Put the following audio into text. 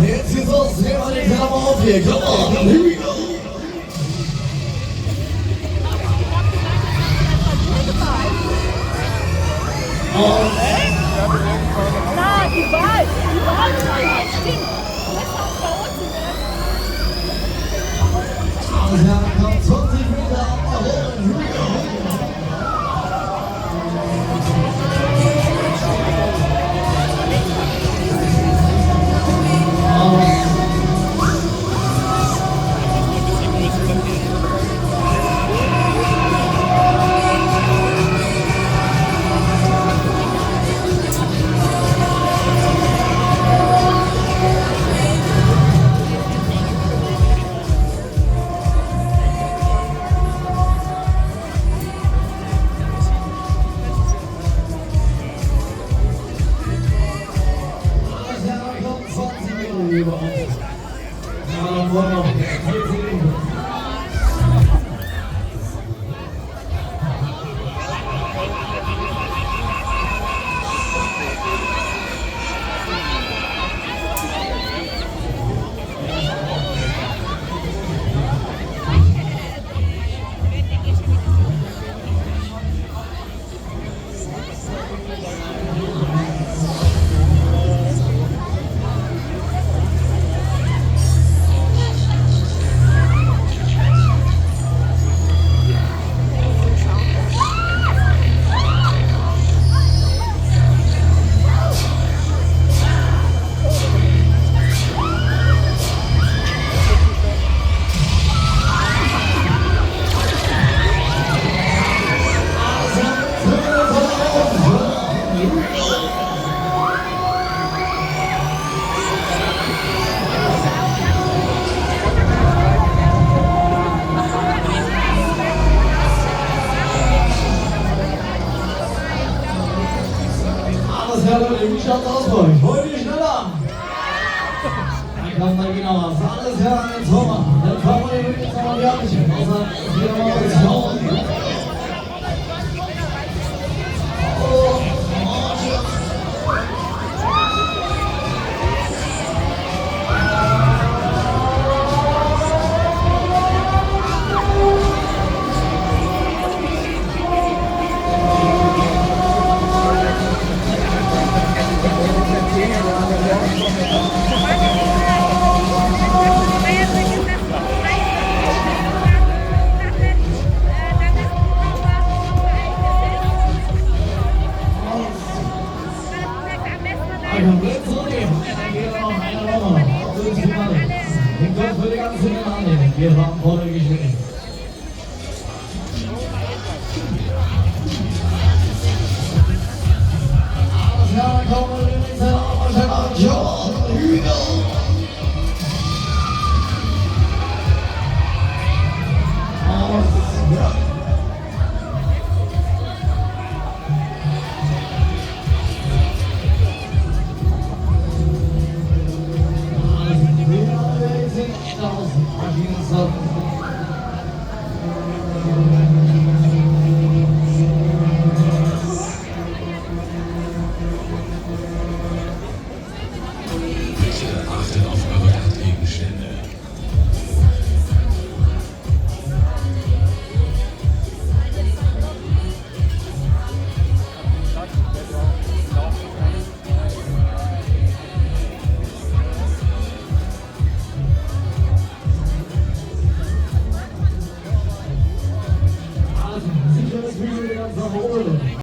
Jetzt geht's los, nehmen wir den Klammer auf hier, come on, here we go! Na, die Wahl stimmt. Also, ja, kommt 20 Meter ab nach oben, here we go! Wie schaut's aus bei euch? Wollt ihr schneller? Dann kommt mal genau was. Alles klar, jetzt Sommer. Dann fahren wir den jetzt nochmal die Absicht. Außer hier mal was schauen. Komplett zurückgehen. Dann geht noch einer Runde. Auf ins Finale. Den Kopf für die ganze Menge annehmen. Wir haben vorne geschnitten. Alles klar, dann kommen wir in den Zentrum. Oberschelp, Joe, Hügel. Aus,